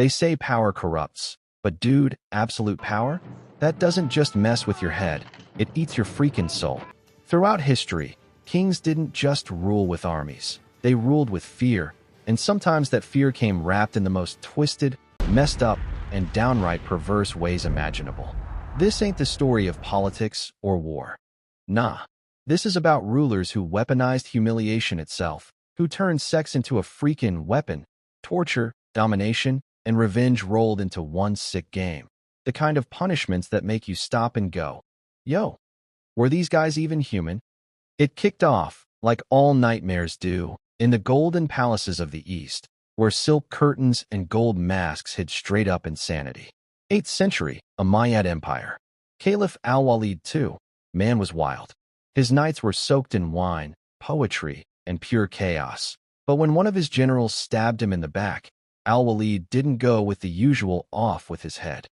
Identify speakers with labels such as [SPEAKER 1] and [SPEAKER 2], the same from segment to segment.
[SPEAKER 1] They say power corrupts, but dude, absolute power? That doesn't just mess with your head, it eats your freaking soul. Throughout history, kings didn't just rule with armies. They ruled with fear, and sometimes that fear came wrapped in the most twisted, messed up, and downright perverse ways imaginable. This ain't the story of politics or war. Nah, this is about rulers who weaponized humiliation itself, who turned sex into a freaking weapon, torture, domination, and revenge rolled into one sick game. The kind of punishments that make you stop and go, yo, were these guys even human? It kicked off, like all nightmares do, in the golden palaces of the East, where silk curtains and gold masks hid straight-up insanity. 8th century, Umayyad Empire. Caliph Al-Walid II, man was wild. His nights were soaked in wine, poetry, and pure chaos. But when one of his generals stabbed him in the back, Al-Walid didn't go with the usual off with his head.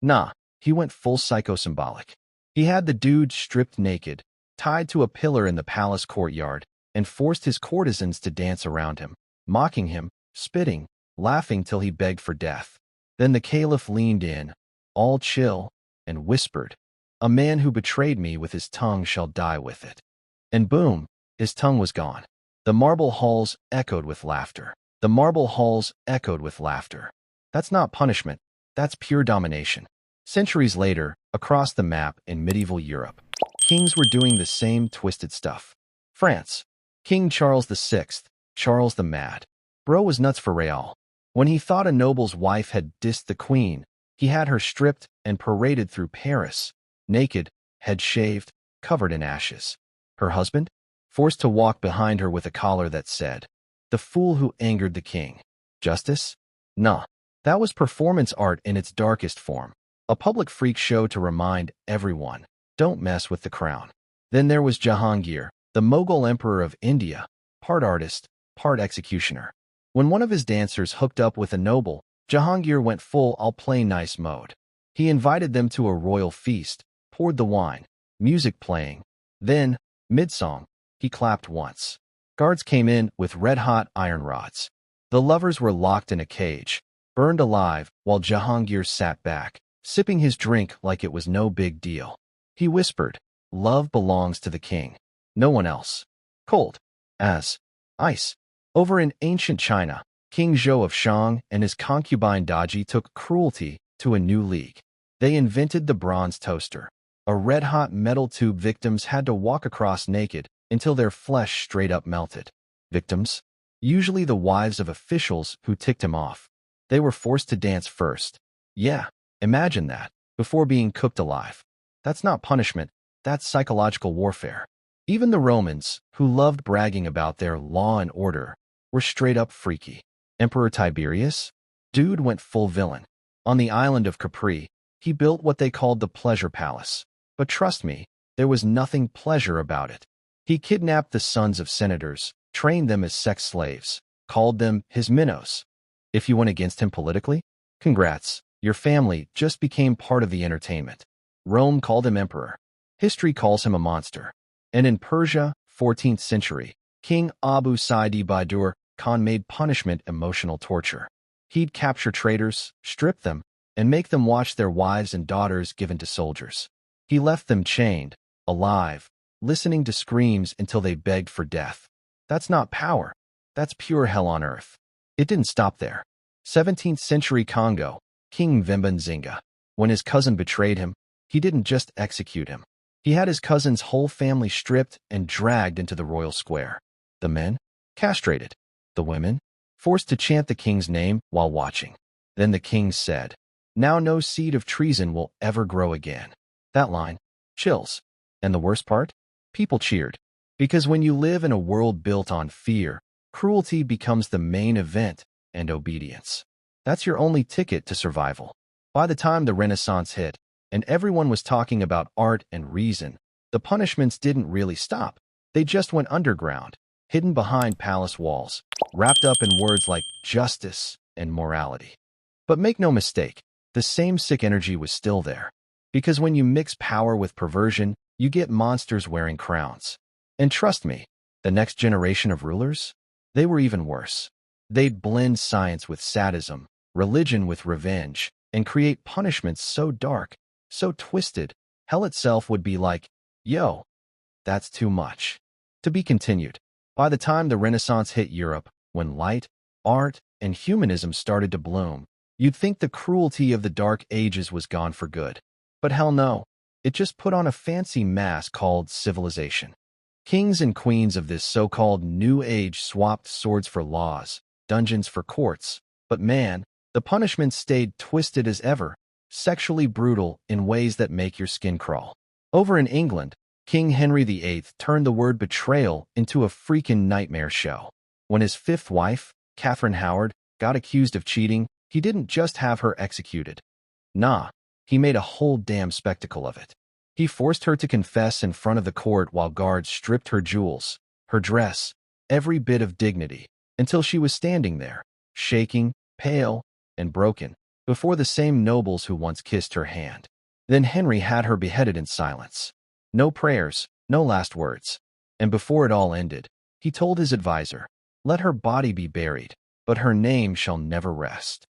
[SPEAKER 1] Nah, he went full psychosymbolic. He had the dude stripped naked, tied to a pillar in the palace courtyard, and forced his courtesans to dance around him, mocking him, spitting, laughing till he begged for death. Then the caliph leaned in, all chill, and whispered, "A man who betrayed me with his tongue shall die with it." And boom, his tongue was gone. The marble halls echoed with laughter. The marble halls echoed with laughter. That's not punishment, that's pure domination. Centuries later, across the map in medieval Europe, kings were doing the same twisted stuff. France. King Charles VI, Charles the Mad. Bro was nuts for real. When he thought a noble's wife had dissed the queen, he had her stripped and paraded through Paris, naked, head shaved, covered in ashes. Her husband? Forced to walk behind her with a collar that said, "The fool who angered the king." Justice? Nah. That was performance art in its darkest form. A public freak show to remind everyone, don't mess with the crown. Then there was Jahangir, the Mughal emperor of India, part artist, part executioner. When one of his dancers hooked up with a noble, Jahangir went full "I'll play nice" mode. He invited them to a royal feast, poured the wine, music playing. Then, mid-song, he clapped once. Guards came in with red-hot iron rods. The lovers were locked in a cage, burned alive, while Jahangir sat back, sipping his drink like it was no big deal. He whispered, "Love belongs to the king. No one else." Cold as ice. Over in ancient China, King Zhou of Shang and his concubine Daji took cruelty to a new league. They invented the bronze toaster, a red-hot metal tube victims had to walk across naked until their flesh straight up melted. Victims? Usually the wives of officials who ticked him off. They were forced to dance first. Yeah, imagine that, before being cooked alive. That's not punishment, that's psychological warfare. Even the Romans, who loved bragging about their law and order, were straight up freaky. Emperor Tiberius? Dude went full villain. On the island of Capri, he built what they called the Pleasure Palace. But trust me, there was nothing pleasure about it. He kidnapped the sons of senators, trained them as sex slaves, called them his minnows. If you went against him politically, congrats, your family just became part of the entertainment. Rome called him emperor. History calls him a monster. And in Persia, 14th century, King Abu Sa'id Badur Khan made punishment emotional torture. He'd capture traitors, strip them, and make them watch their wives and daughters given to soldiers. He left them chained, alive, listening to screams until they begged for death. That's not power. That's pure hell on earth. It didn't stop there. 17th century Congo, King Vemba Nzinga. When his cousin betrayed him, he didn't just execute him. He had his cousin's whole family stripped and dragged into the royal square. The men? Castrated. The women? Forced to chant the king's name while watching. Then the king said, "Now no seed of treason will ever grow again." That line, chills. And the worst part? People cheered. Because when you live in a world built on fear, cruelty becomes the main event, and obedience. That's your only ticket to survival. By the time the Renaissance hit, and everyone was talking about art and reason, the punishments didn't really stop. They just went underground, hidden behind palace walls, wrapped up in words like justice and morality. But make no mistake, the same sick energy was still there. Because when you mix power with perversion, you get monsters wearing crowns. And trust me, the next generation of rulers, they were even worse. They'd blend science with sadism, religion with revenge, and create punishments so dark, so twisted, hell itself would be like, yo, that's too much. To be continued. By the time the Renaissance hit Europe, when light, art, and humanism started to bloom, you'd think the cruelty of the Dark Ages was gone for good. But hell no. It just put on a fancy mask called civilization. Kings and queens of this so-called New Age swapped swords for laws, dungeons for courts. But man, the punishments stayed twisted as ever, sexually brutal in ways that make your skin crawl. Over in England, King Henry VIII turned the word betrayal into a freaking nightmare show. When his fifth wife, Catherine Howard, got accused of cheating, he didn't just have her executed. Nah, he made a whole damn spectacle of it. He forced her to confess in front of the court while guards stripped her jewels, her dress, every bit of dignity, until she was standing there, shaking, pale, and broken, before the same nobles who once kissed her hand. Then Henry had her beheaded in silence. No prayers, no last words. And before it all ended, he told his advisor, "Let her body be buried, but her name shall never rest."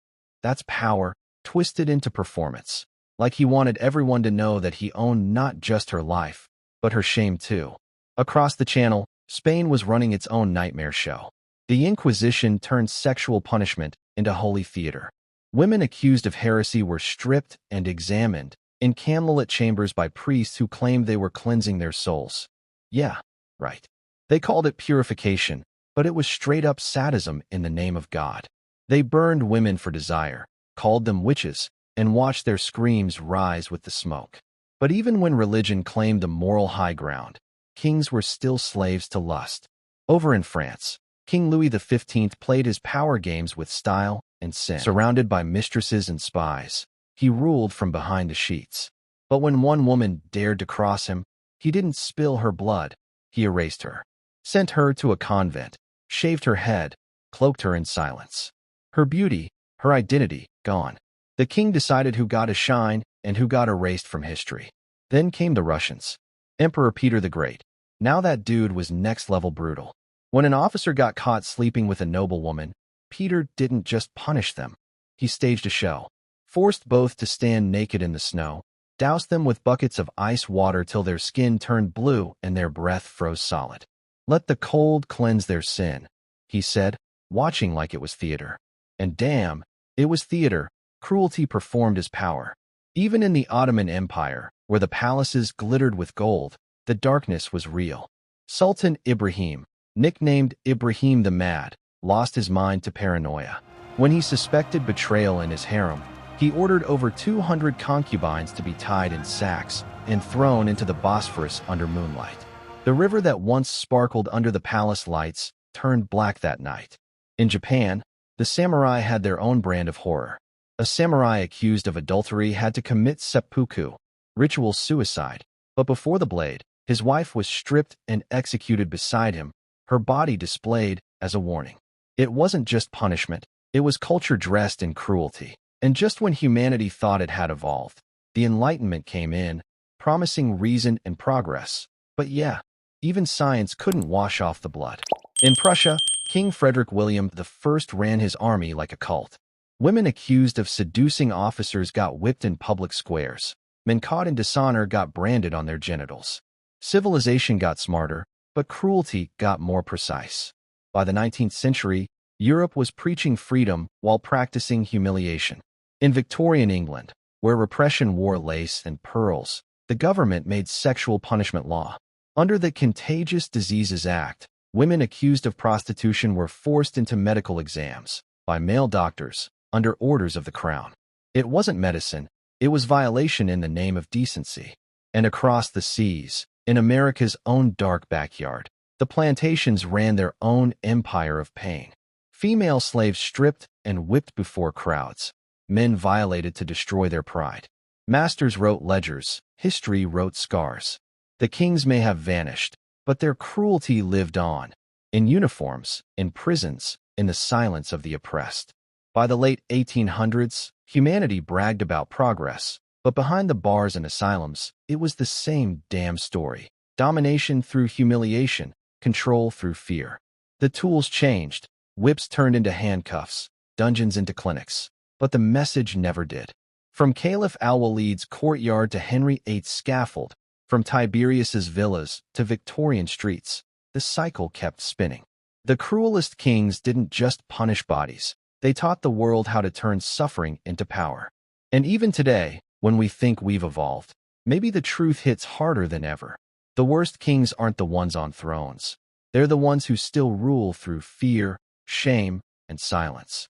[SPEAKER 1] That's power, twisted into performance. Like he wanted everyone to know that he owned not just her life, but her shame too. Across the channel, Spain was running its own nightmare show. The Inquisition turned sexual punishment into holy theater. Women accused of heresy were stripped and examined in candlelit chambers by priests who claimed they were cleansing their souls. Yeah, right. They called it purification, but it was straight-up sadism in the name of God. They burned women for desire, called them witches, and watched their screams rise with the smoke. But even when religion claimed the moral high ground, kings were still slaves to lust. Over in France, King Louis XV played his power games with style and sin. Surrounded by mistresses and spies, he ruled from behind the sheets. But when one woman dared to cross him, he didn't spill her blood. He erased her, sent her to a convent, shaved her head, cloaked her in silence. Her beauty, her identity, gone. The king decided who got to shine and who got erased from history. Then came the Russians. Emperor Peter the Great. Now that dude was next-level brutal. When an officer got caught sleeping with a noblewoman, Peter didn't just punish them. He staged a show, forced both to stand naked in the snow, doused them with buckets of ice water till their skin turned blue and their breath froze solid. "Let the cold cleanse their sin," he said, watching like it was theater. And damn, it was theater. Cruelty performed as power. Even in the Ottoman Empire, where the palaces glittered with gold, the darkness was real. Sultan Ibrahim, nicknamed Ibrahim the Mad, lost his mind to paranoia. When he suspected betrayal in his harem, he ordered over 200 concubines to be tied in sacks and thrown into the Bosphorus under moonlight. The river that once sparkled under the palace lights turned black that night. In Japan, the samurai had their own brand of horror. A samurai accused of adultery had to commit seppuku, ritual suicide, but before the blade, his wife was stripped and executed beside him, her body displayed as a warning. It wasn't just punishment, it was culture dressed in cruelty. And just when humanity thought it had evolved, the Enlightenment came in, promising reason and progress. But yeah, even science couldn't wash off the blood. In Prussia, King Frederick William I ran his army like a cult. Women accused of seducing officers got whipped in public squares. Men caught in dishonor got branded on their genitals. Civilization got smarter, but cruelty got more precise. By the 19th century, Europe was preaching freedom while practicing humiliation. In Victorian England, where repression wore lace and pearls, the government made sexual punishment law. Under the Contagious Diseases Act, women accused of prostitution were forced into medical exams by male doctors under orders of the crown. It wasn't medicine, it was violation in the name of decency. And across the seas, in America's own dark backyard, the plantations ran their own empire of pain. Female slaves stripped and whipped before crowds. Men violated to destroy their pride. Masters wrote ledgers, history wrote scars. The kings may have vanished, but their cruelty lived on. In uniforms, in prisons, in the silence of the oppressed. By the late 1800s, humanity bragged about progress, but behind the bars and asylums, it was the same damn story. Domination through humiliation, control through fear. The tools changed. Whips turned into handcuffs, dungeons into clinics. but the message never did. From Caliph al-Walid's courtyard to Henry VIII's scaffold, from Tiberius's villas to Victorian streets, the cycle kept spinning. The cruelest kings didn't just punish bodies. They taught the world how to turn suffering into power. And even today, when we think we've evolved, maybe the truth hits harder than ever. The worst kings aren't the ones on thrones. They're the ones who still rule through fear, shame, and silence.